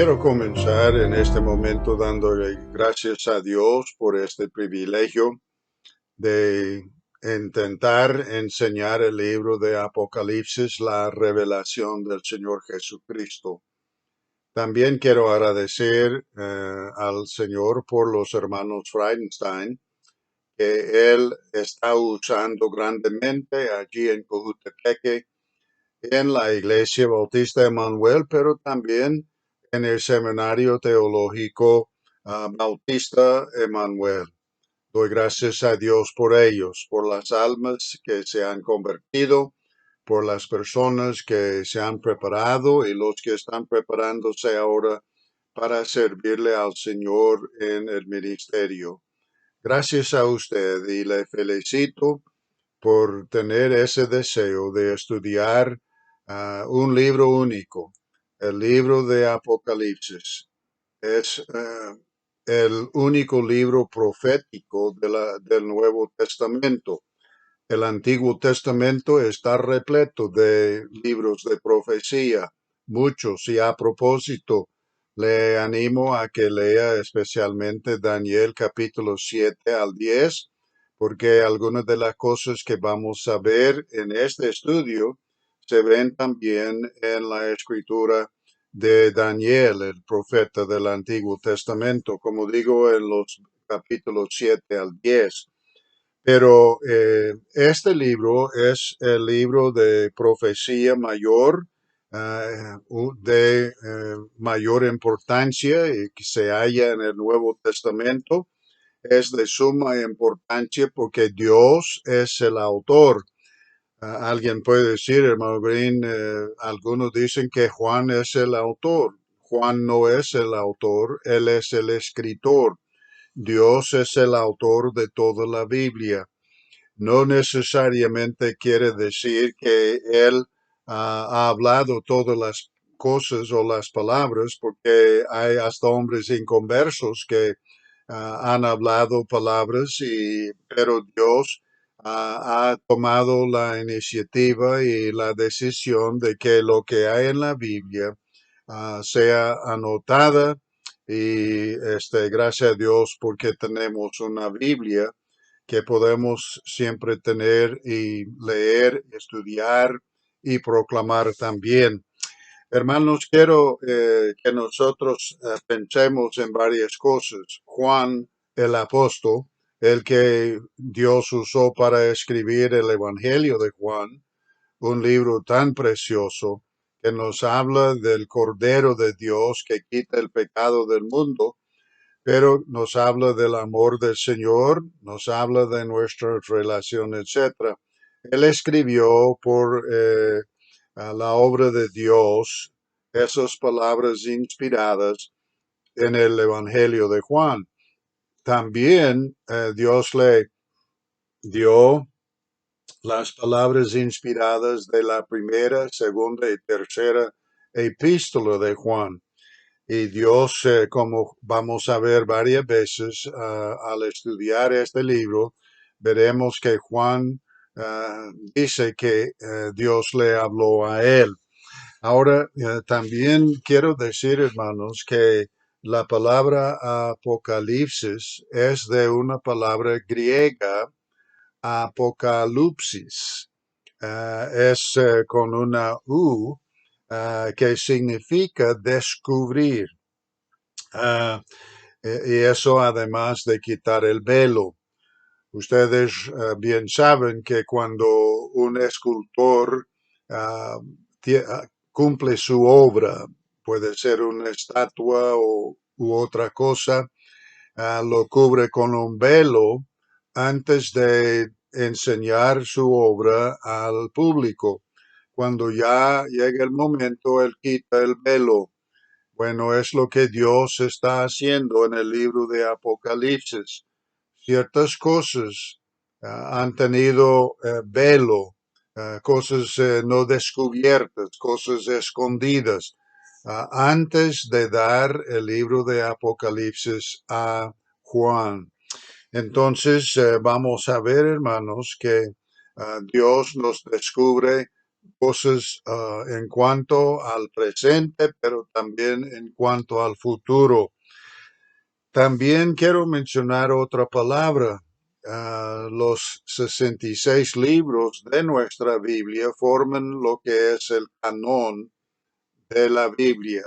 Quiero comenzar en este momento dándole gracias a Dios por este privilegio de intentar enseñar el libro de Apocalipsis, la revelación del Señor Jesucristo. También quiero agradecer al Señor por los hermanos Freudenstein, que Él está usando grandemente allí en Cojutepeque, en la Iglesia Bautista Emanuel, pero también en el Seminario Teológico Bautista Emanuel. Doy gracias a Dios por ellos, por las almas que se han convertido, por las personas que se han preparado y los que están preparándose ahora para servirle al Señor en el ministerio. Gracias a usted y le felicito por tener ese deseo de estudiar un libro único, el libro de Apocalipsis. Es el único libro profético del Nuevo Testamento. El Antiguo Testamento está repleto de libros de profecía, muchos, y a propósito, le animo a que lea especialmente Daniel capítulo 7 al 10, porque algunas de las cosas que vamos a ver en este estudio se ven también en la escritura de Daniel, el profeta del Antiguo Testamento, como digo, en los capítulos 7 al 10. Pero este libro es el libro de profecía mayor, de mayor importancia y que se halla en el Nuevo Testamento. Es de suma importancia porque Dios es el autor. Alguien puede decir, hermano Green, algunos dicen que Juan es el autor. Juan no es el autor, él es el escritor. Dios es el autor de toda la Biblia. No necesariamente quiere decir que él ha hablado todas las cosas o las palabras, porque hay hasta hombres inconversos que han hablado palabras, pero Dios ha tomado la iniciativa y la decisión de que lo que hay en la Biblia sea anotada y gracias a Dios porque tenemos una Biblia que podemos siempre tener y leer, estudiar y proclamar también. Hermanos, quiero que nosotros pensemos en varias cosas. Juan, el apóstol, el que Dios usó para escribir el Evangelio de Juan, un libro tan precioso que nos habla del Cordero de Dios que quita el pecado del mundo, pero nos habla del amor del Señor, nos habla de nuestra relación, etc. Él escribió por a la obra de Dios esas palabras inspiradas en el Evangelio de Juan. También Dios le dio las palabras inspiradas de la primera, segunda y tercera epístola de Juan. Y Dios, como vamos a ver varias veces al estudiar este libro, veremos que Juan dice que Dios le habló a él. Ahora, también quiero decir, hermanos, que la palabra apocalipsis es de una palabra griega, apocalipsis. Es con una U que significa descubrir. Y eso además de quitar el velo. Ustedes bien saben que cuando un escultor uh, cumple su obra, puede ser una estatua u otra cosa, lo cubre con un velo antes de enseñar su obra al público. Cuando ya llega el momento, él quita el velo. Bueno, es lo que Dios está haciendo en el libro de Apocalipsis. Ciertas cosas han tenido velo, cosas no descubiertas, cosas escondidas, antes de dar el libro de Apocalipsis a Juan. Entonces vamos a ver, hermanos, que Dios nos descubre cosas en cuanto al presente, pero también en cuanto al futuro. También quiero mencionar otra palabra. Los 66 libros de nuestra Biblia forman lo que es el canon de la Biblia.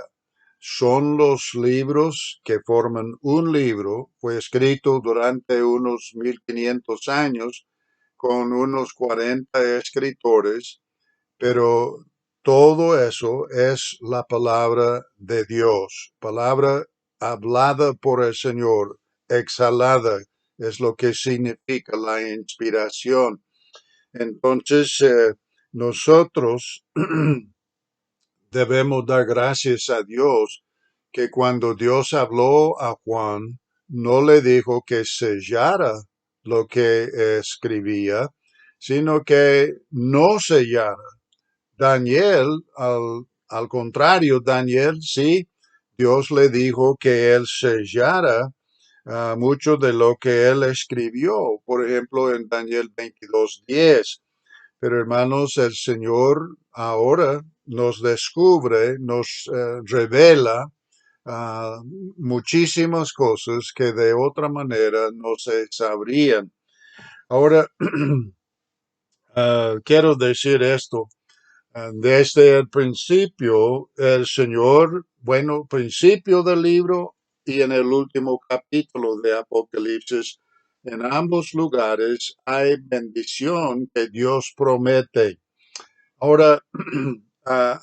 Son los libros que forman un libro. Fue escrito durante unos 1500 años con unos 40 escritores, pero todo eso es la palabra de Dios, palabra hablada por el Señor, exhalada, es lo que significa la inspiración. Entonces, nosotros debemos dar gracias a Dios que cuando Dios habló a Juan, no le dijo que sellara lo que escribía, sino que no sellara. Daniel, al contrario, Daniel sí, Dios le dijo que él sellara mucho de lo que él escribió, por ejemplo, en Daniel 22:10. Pero hermanos, el Señor ahora nos descubre, nos revela ah, muchísimas cosas que de otra manera no se sabrían. Ahora, quiero decir esto. Desde el principio, el Señor, bueno, principio del libro y en el último capítulo de Apocalipsis, en ambos lugares hay bendición que Dios promete. Ahora,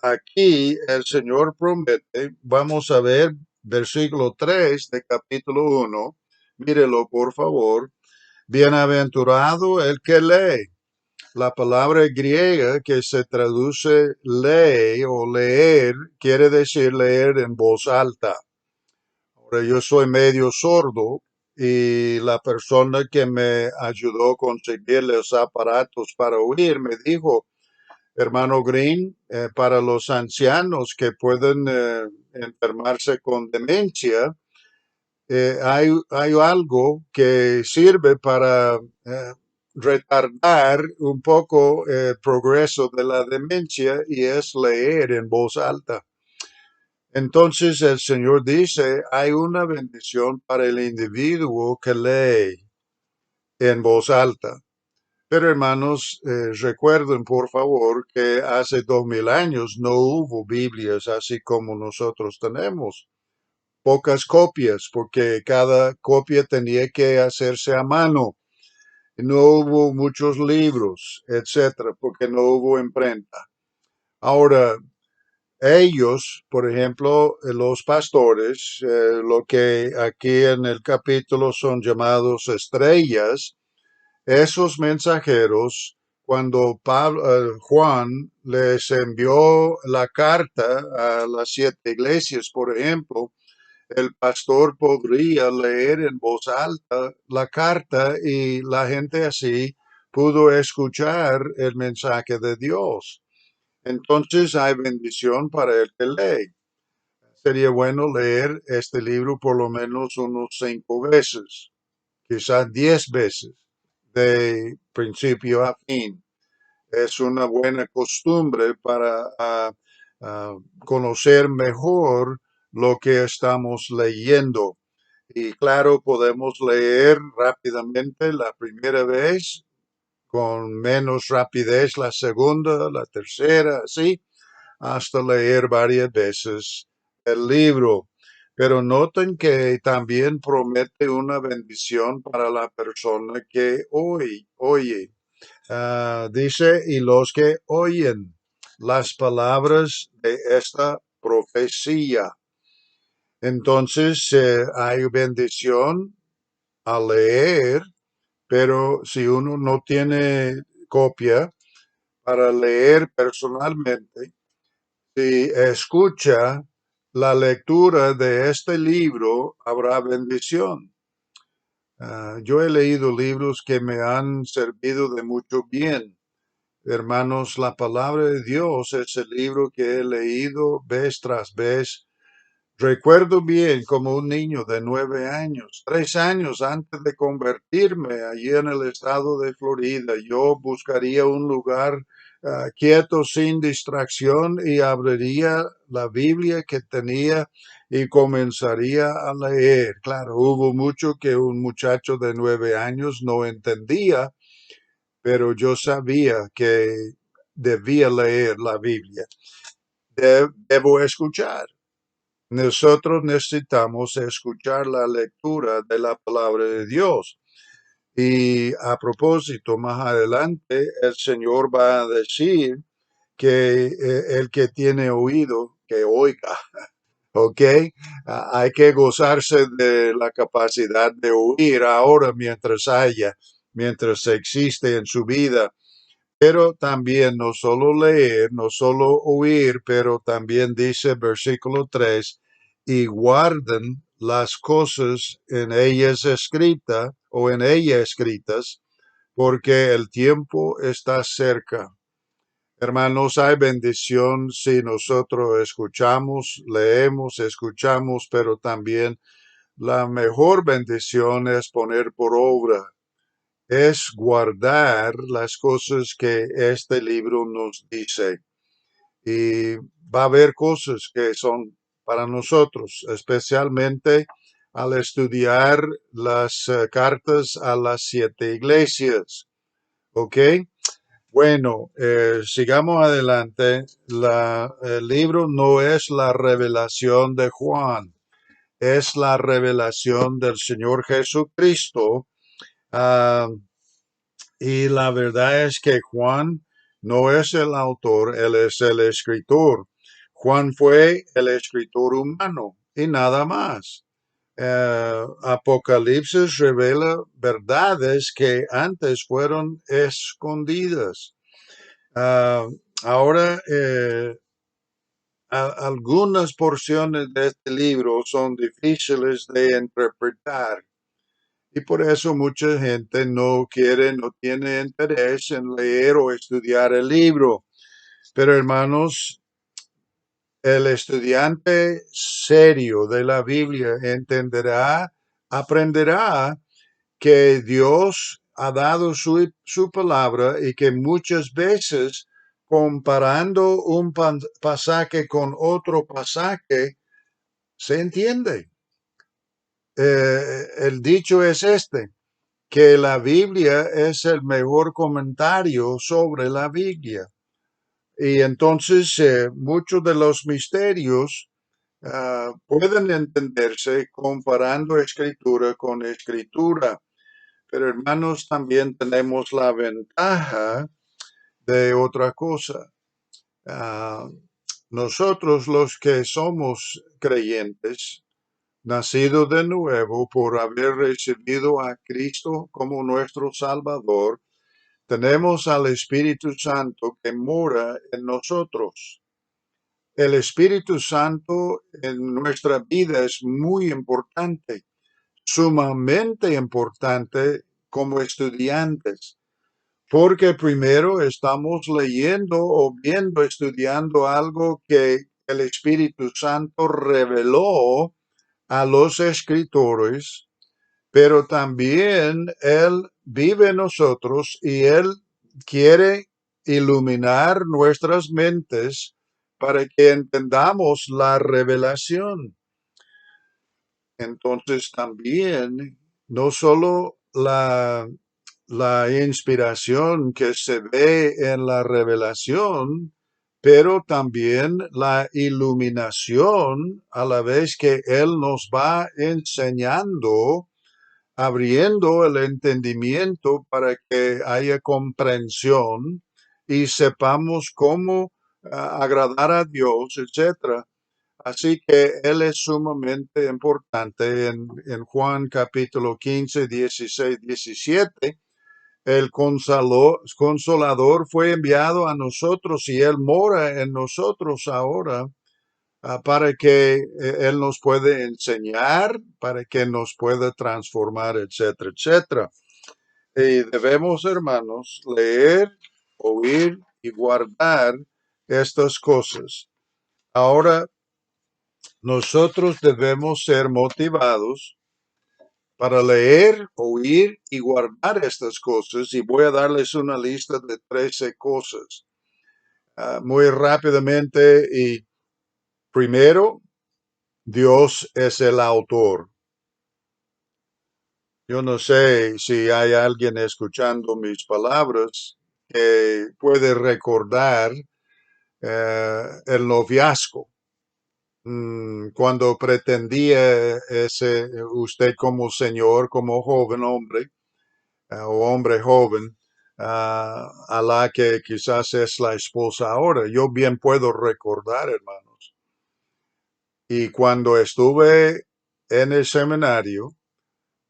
aquí el Señor promete, vamos a ver versículo 3 de capítulo 1, mírelo por favor, bienaventurado el que lee. La palabra griega que se traduce lee o leer quiere decir leer en voz alta. Ahora, yo soy medio sordo y la persona que me ayudó a conseguir los aparatos para oír me dijo, hermano Green, para los ancianos que pueden enfermarse con demencia, hay algo que sirve para retardar un poco el progreso de la demencia y es leer en voz alta. Entonces el Señor dice, hay una bendición para el individuo que lee en voz alta. Pero hermanos, recuerden por favor que hace 2000 años no hubo Biblias así como nosotros tenemos. Pocas copias, porque cada copia tenía que hacerse a mano. No hubo muchos libros, etcétera, porque no hubo imprenta. Ahora, ellos, por ejemplo, los pastores, lo que aquí en el capítulo son llamados estrellas, esos mensajeros, cuando Juan les envió la carta a las 7 iglesias, por ejemplo, el pastor podría leer en voz alta la carta y la gente así pudo escuchar el mensaje de Dios. Entonces hay bendición para el que lee. Sería bueno leer este libro por lo menos unos 5 veces, quizás 10 veces, de principio a fin. Es una buena costumbre para conocer mejor lo que estamos leyendo. Y claro, podemos leer rápidamente la primera vez, con menos rapidez la segunda, la tercera, así, hasta leer varias veces el libro. Pero noten que también promete una bendición para la persona que oye. Dice, y los que oyen las palabras de esta profecía. Entonces, hay bendición al leer, pero si uno no tiene copia para leer personalmente, si escucha la lectura de este libro, habrá bendición. Yo he leído libros que me han servido de mucho bien. Hermanos, la palabra de Dios es el libro que he leído vez tras vez. Recuerdo bien como un niño de 9 años, 3 años antes de convertirme allí en el estado de Florida, yo buscaría un lugar quieto sin distracción y abriría la Biblia que tenía y comenzaría a leer. Claro, hubo mucho que un muchacho de 9 años no entendía, pero yo sabía que debía leer la Biblia. Debo escuchar. Nosotros necesitamos escuchar la lectura de la palabra de Dios. Y a propósito, más adelante, el Señor va a decir que el que tiene oído, que oiga, ¿ok? Hay que gozarse de la capacidad de oír ahora mientras existe en su vida, pero también no solo leer, no solo oír, pero también dice versículo 3, y guarden las cosas en ellas escritas o en ella escritas, porque el tiempo está cerca. Hermanos, hay bendición si nosotros escuchamos, leemos, escuchamos, pero también la mejor bendición es poner por obra, es guardar las cosas que este libro nos dice. Y va a haber cosas que son para nosotros, especialmente al estudiar las cartas a las 7 iglesias. ¿Ok? Bueno, sigamos adelante. El libro no es la revelación de Juan, es la revelación del Señor Jesucristo. Ah, y la verdad es que Juan no es el autor, él es el escritor. Juan fue el escritor humano y nada más. Apocalipsis revela verdades que antes fueron escondidas. Ah, ahora, algunas porciones de este libro son difíciles de interpretar y por eso mucha gente no quiere, no tiene interés en leer o estudiar el libro. Pero hermanos, el estudiante serio de la Biblia entenderá, aprenderá que Dios ha dado su palabra y que muchas veces comparando un pasaje con otro pasaje se entiende. El dicho es este, que la Biblia es el mejor comentario sobre la Biblia. Y entonces muchos de los misterios pueden entenderse comparando escritura con escritura. Pero hermanos, también tenemos la ventaja de otra cosa. Ah, nosotros los que somos creyentes, nacidos de nuevo por haber recibido a Cristo como nuestro Salvador, tenemos al Espíritu Santo que mora en nosotros. El Espíritu Santo en nuestra vida es muy importante, sumamente importante como estudiantes. Porque primero estamos leyendo o viendo, estudiando algo que el Espíritu Santo reveló a los escritores, pero también Él vive en nosotros y Él quiere iluminar nuestras mentes para que entendamos la revelación. Entonces también, no solo la inspiración que se ve en la revelación, pero también la iluminación a la vez que Él nos va enseñando, abriendo el entendimiento para que haya comprensión y sepamos cómo agradar a Dios, etcétera. Así que Él es sumamente importante en Juan capítulo 15, 16, 17. El consolador fue enviado a nosotros y Él mora en nosotros ahora para que Él nos pueda enseñar, para que nos pueda transformar, etcétera, etcétera. Y debemos, hermanos, leer, oír y guardar estas cosas. Ahora, nosotros debemos ser motivados para leer, oír y guardar estas cosas, y voy a darles una lista de 13 cosas. muy rápidamente. Y primero, Dios es el autor. Yo no sé si hay alguien escuchando mis palabras que puede recordar el noviazgo. Cuando pretendía usted como señor, como joven hombre, o hombre joven, a la que quizás es la esposa ahora. Yo bien puedo recordar, hermanos. Y cuando estuve en el seminario,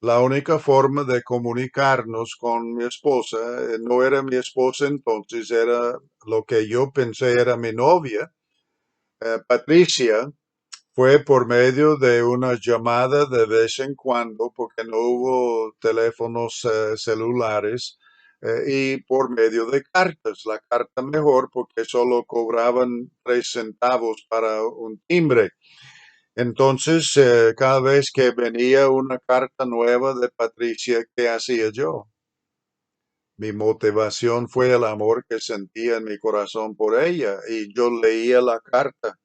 la única forma de comunicarnos con mi esposa, no era mi esposa entonces, era lo que yo pensé era mi novia, Patricia, fue por medio de una llamada de vez en cuando, porque no hubo teléfonos celulares, y por medio de cartas. La carta mejor porque solo cobraban 3 centavos para un timbre. Entonces, cada vez que venía una carta nueva de Patricia, ¿qué hacía yo? Mi motivación fue el amor que sentía en mi corazón por ella, y yo leía la carta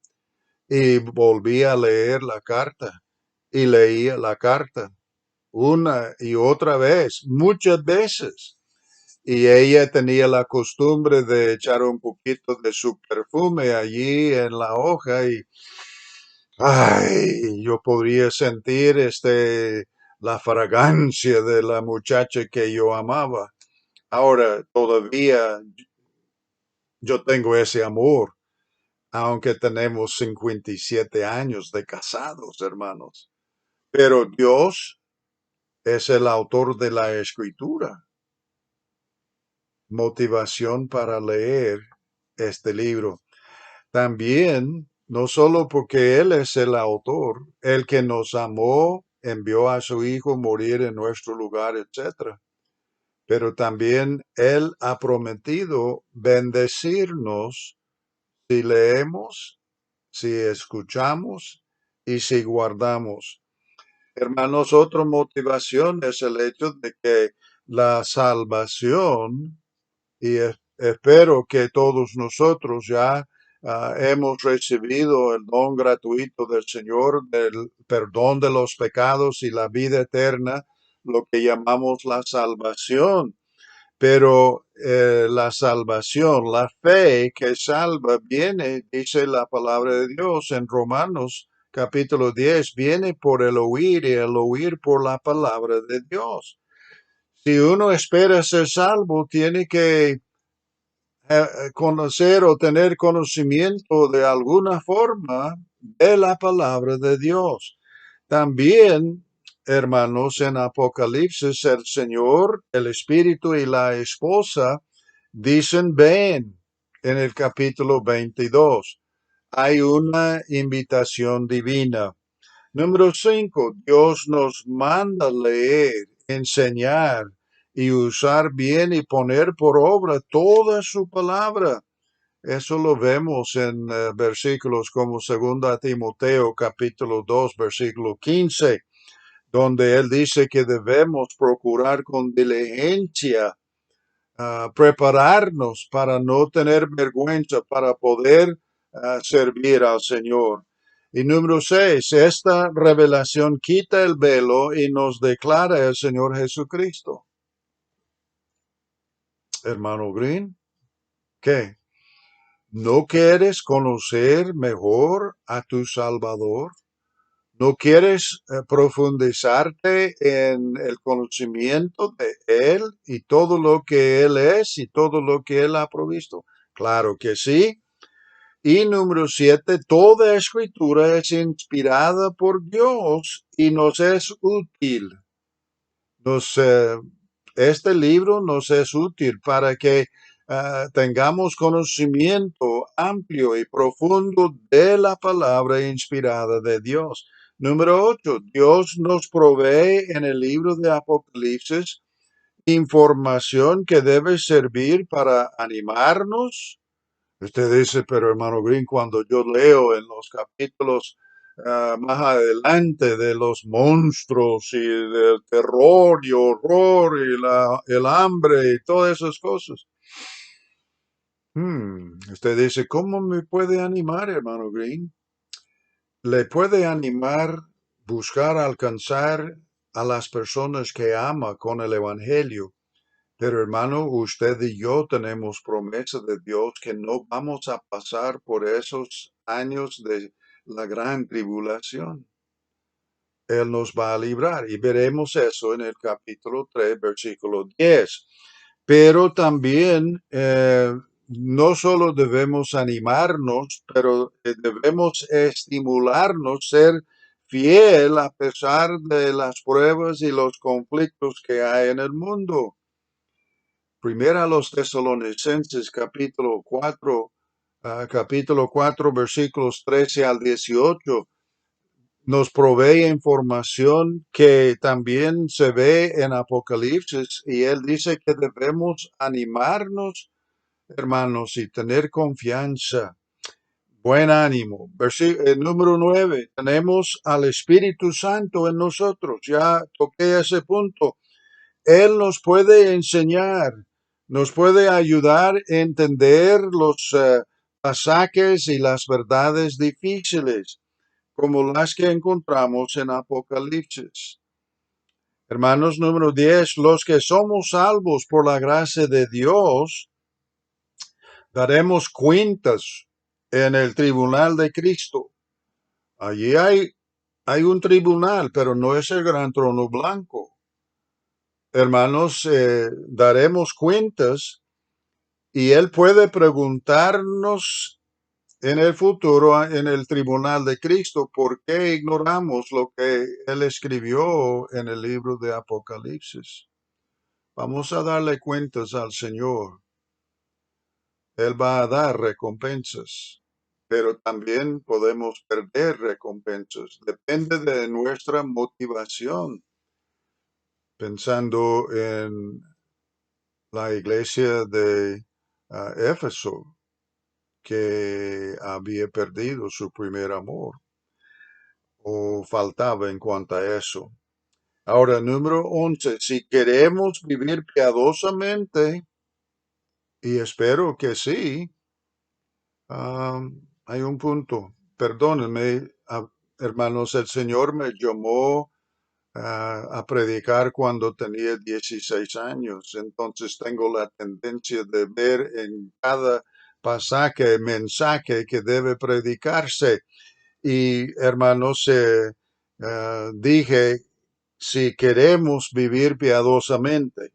y volvía a leer la carta y leía la carta una y otra vez, muchas veces. Y ella tenía la costumbre de echar un poquito de su perfume allí en la hoja y, ay, yo podría sentir la fragancia de la muchacha que yo amaba. Ahora todavía yo tengo ese amor, aunque tenemos 57 años de casados, hermanos. Pero Dios es el autor de la escritura. Motivación para leer este libro. También, no solo porque Él es el autor, el que nos amó, envió a su Hijo morir en nuestro lugar, etcétera, pero también Él ha prometido bendecirnos si leemos, si escuchamos y si guardamos. Hermanos, otra motivación es el hecho de que la salvación, y espero que todos nosotros ya hemos recibido el don gratuito del Señor, del perdón de los pecados y la vida eterna, lo que llamamos la salvación. Pero la salvación, la fe que salva, viene, dice la palabra de Dios en Romanos capítulo 10, viene por el oír y el oír por la palabra de Dios. Si uno espera ser salvo, tiene que conocer o tener conocimiento de alguna forma de la palabra de Dios. También, hermanos, en Apocalipsis el Señor, el Espíritu y la esposa dicen ven en el capítulo 22. Hay una invitación divina. Número 5, Dios nos manda leer, enseñar y usar bien y poner por obra toda su palabra. Eso lo vemos en versículos como 2 Timoteo capítulo 2 versículo 15, donde él dice que debemos procurar con diligencia prepararnos para no tener vergüenza, para poder servir al Señor. Y número 6, esta revelación quita el velo y nos declara el Señor Jesucristo. Hermano Green, ¿qué? ¿No quieres conocer mejor a tu Salvador? ¿No quieres profundizarte en el conocimiento de Él y todo lo que Él es y todo lo que Él ha provisto? Claro que sí. Y número 7, toda escritura es inspirada por Dios y nos es útil. Nos, este libro nos es útil para que tengamos conocimiento amplio y profundo de la palabra inspirada de Dios. Número 8, Dios nos provee en el libro de Apocalipsis información que debe servir para animarnos. Usted dice, pero hermano Green, cuando yo leo en los capítulos más adelante de los monstruos y del terror y horror y el hambre y todas esas cosas. Usted dice, ¿cómo me puede animar, hermano Green? Le puede animar buscar alcanzar a las personas que ama con el Evangelio. Pero hermano, usted y yo tenemos promesa de Dios que no vamos a pasar por esos años de la gran tribulación. Él nos va a librar y veremos eso en el capítulo 3, versículo 10. Pero también no solo debemos animarnos, pero debemos estimularnos, ser fiel a pesar de las pruebas y los conflictos que hay en el mundo. Primera a los Tesalonicenses, capítulo 4, versículos 13 al 18, nos provee información que también se ve en Apocalipsis y él dice que debemos animarnos, hermanos, y tener confianza, buen ánimo. Número 9, tenemos al Espíritu Santo en nosotros. Ya toqué ese punto. Él nos puede enseñar, nos puede ayudar a entender los pasajes y las verdades difíciles, como las que encontramos en Apocalipsis. Hermanos, número 10, los que somos salvos por la gracia de Dios, daremos cuentas en el tribunal de Cristo. Allí hay un tribunal, pero no es el gran trono blanco. Hermanos, daremos cuentas y Él puede preguntarnos en el futuro, en el tribunal de Cristo, por qué ignoramos lo que Él escribió en el libro de Apocalipsis. Vamos a darle cuentas al Señor. Él va a dar recompensas, pero también podemos perder recompensas. Depende de nuestra motivación. Pensando en la iglesia de Éfeso, que había perdido su primer amor o faltaba en cuanto a eso. Ahora, número 11, si queremos vivir piadosamente, y espero que sí, hay un punto. Perdónenme, hermanos, el Señor me llamó a predicar cuando tenía 16 años. Entonces tengo la tendencia de ver en cada pasaje, mensaje que debe predicarse. Y hermanos, dije, si queremos vivir piadosamente,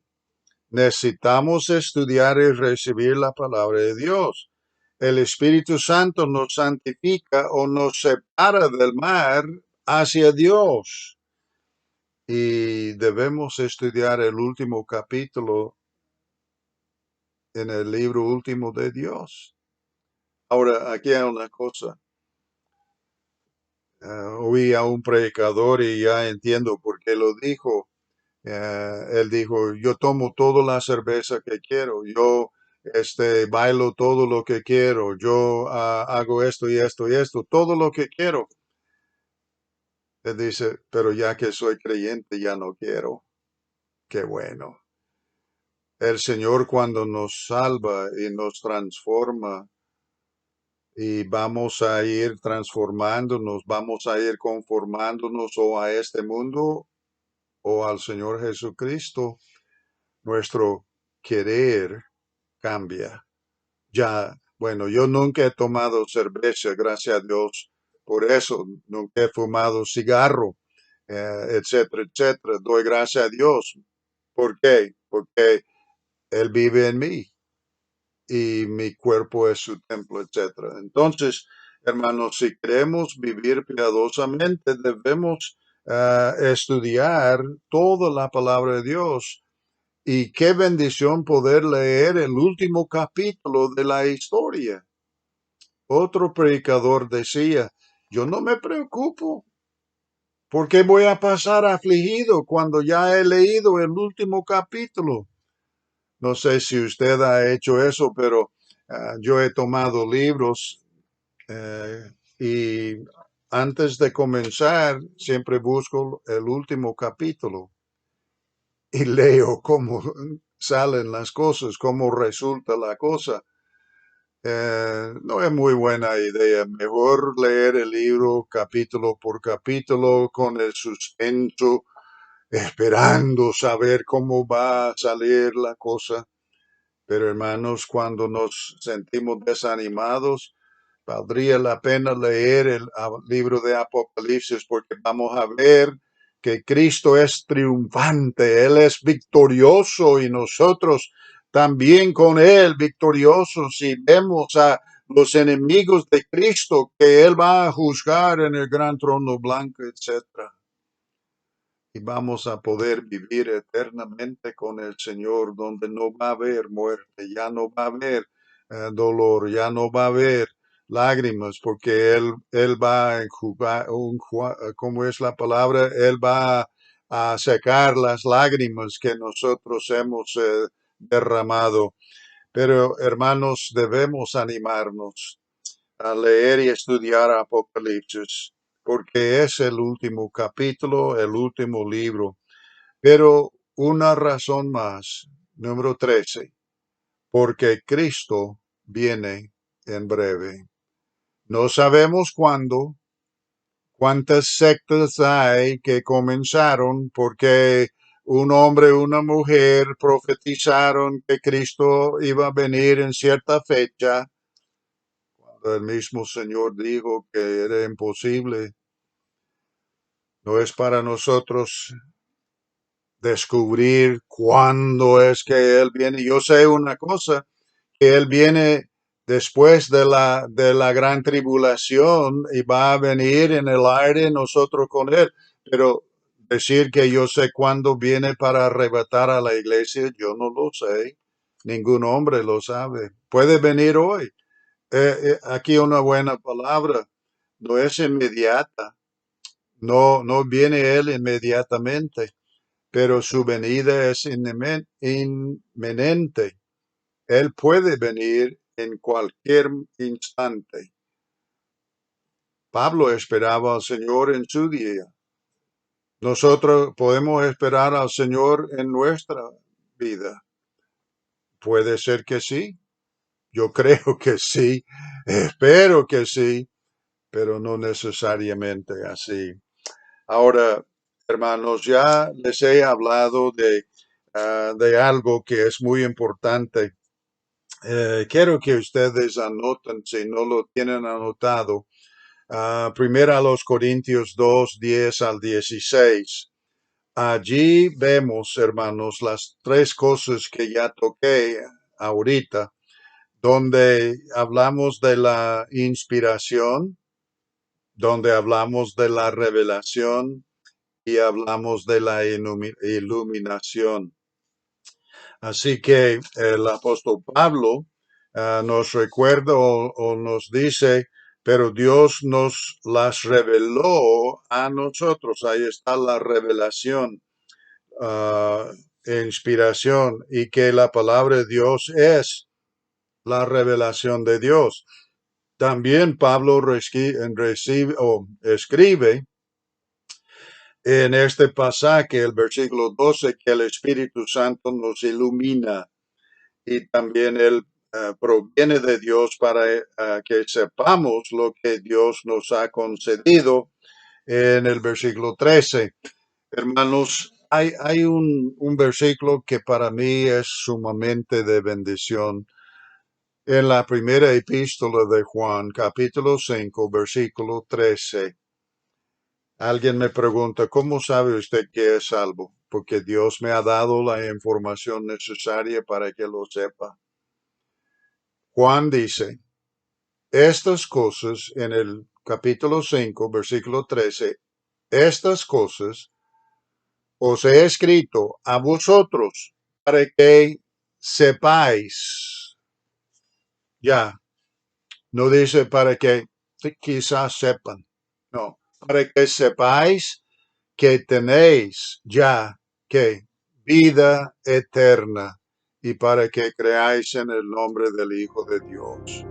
necesitamos estudiar y recibir la palabra de Dios. El Espíritu Santo nos santifica o nos separa del mar hacia Dios. Y debemos estudiar el último capítulo en el libro último de Dios. Ahora, aquí hay una cosa. Oí a un predicador y ya entiendo por qué lo dijo. Él dijo, yo tomo toda la cerveza que quiero, yo bailo todo lo que quiero, yo hago esto y esto y esto, todo lo que quiero. Él dice, pero ya que soy creyente ya no quiero. Qué bueno. El Señor cuando nos salva y nos transforma y vamos a ir transformándonos, vamos a ir conformándonos o a este mundo o al Señor Jesucristo, nuestro querer cambia. Ya, bueno, yo nunca he tomado cerveza, gracias a Dios, por eso nunca he fumado cigarro, etcétera, etcétera. Doy gracias a Dios. ¿Por qué? Porque Él vive en mí y mi cuerpo es su templo, etcétera. Entonces, hermanos, si queremos vivir piadosamente, debemos estudiar toda la palabra de Dios. Y qué bendición poder leer el último capítulo de la historia. Otro predicador decía, yo no me preocupo, porque voy a pasar afligido cuando ya he leído el último capítulo. No sé si usted ha hecho eso, pero yo he tomado libros y antes de comenzar siempre busco el último capítulo y leo cómo salen las cosas, cómo resulta la cosa. no es muy buena idea. Mejor leer el libro capítulo por capítulo con el suspenso, esperando saber cómo va a salir la cosa. Pero hermanos, cuando nos sentimos desanimados, valdría la pena leer el libro de Apocalipsis porque vamos a ver que Cristo es triunfante, Él es victorioso y nosotros también con Él victoriosos y vemos a los enemigos de Cristo que Él va a juzgar en el gran trono blanco, etcétera. Y vamos a poder vivir eternamente con el Señor, donde no va a haber muerte, ya no va a haber dolor, ya no va a haber lágrimas, porque Él va a enjugar, ¿cómo es la palabra? Él va a secar las lágrimas que nosotros hemos derramado. Pero hermanos, debemos animarnos a leer y estudiar Apocalipsis, porque es el último capítulo, el último libro. Pero una razón más, número 13, porque Cristo viene en breve. No sabemos cuándo, cuántas sectas hay que comenzaron porque un hombre y una mujer profetizaron que Cristo iba a venir en cierta fecha. El mismo Señor dijo que era imposible. No es para nosotros descubrir cuándo es que Él viene. Yo sé una cosa, que Él viene después de la gran tribulación y va a venir en el aire nosotros con Él. Pero decir que yo sé cuándo viene para arrebatar a la iglesia, yo no lo sé. Ningún hombre lo sabe. Puede venir hoy. Aquí una buena palabra. No es inmediata. No, no viene Él inmediatamente, pero su venida es inminente. Él puede venir en cualquier instante. Pablo esperaba al Señor en su día. Nosotros podemos esperar al Señor en nuestra vida. Puede ser que sí. Yo creo que sí. Espero que sí, pero no necesariamente así. Ahora, hermanos, ya les he hablado de algo que es muy importante. Quiero que ustedes anoten, si no lo tienen anotado, primero a los Corintios 2, 10 al 16. Allí vemos, hermanos, las tres cosas que ya toqué ahorita, donde hablamos de la inspiración, donde hablamos de la revelación y hablamos de la iluminación. Así que el apóstol Pablo nos recuerda o nos dice, pero Dios nos las reveló a nosotros. Ahí está la revelación, inspiración, y que la palabra de Dios es la revelación de Dios. También Pablo escribe en este pasaje, el versículo 12, que el Espíritu Santo nos ilumina y también Él proviene de Dios para que sepamos lo que Dios nos ha concedido en el versículo 13. Hermanos, hay un versículo que para mí es sumamente de bendición. En la primera epístola de Juan, capítulo 5, versículo 13. Alguien me pregunta, ¿cómo sabe usted que es salvo? Porque Dios me ha dado la información necesaria para que lo sepa. Juan dice, estas cosas en el capítulo 5, versículo 13, estas cosas os he escrito a vosotros para que sepáis. Ya, no dice para que quizás sepan, no, para que sepáis que tenéis ya que vida eterna y para que creáis en el nombre del Hijo de Dios.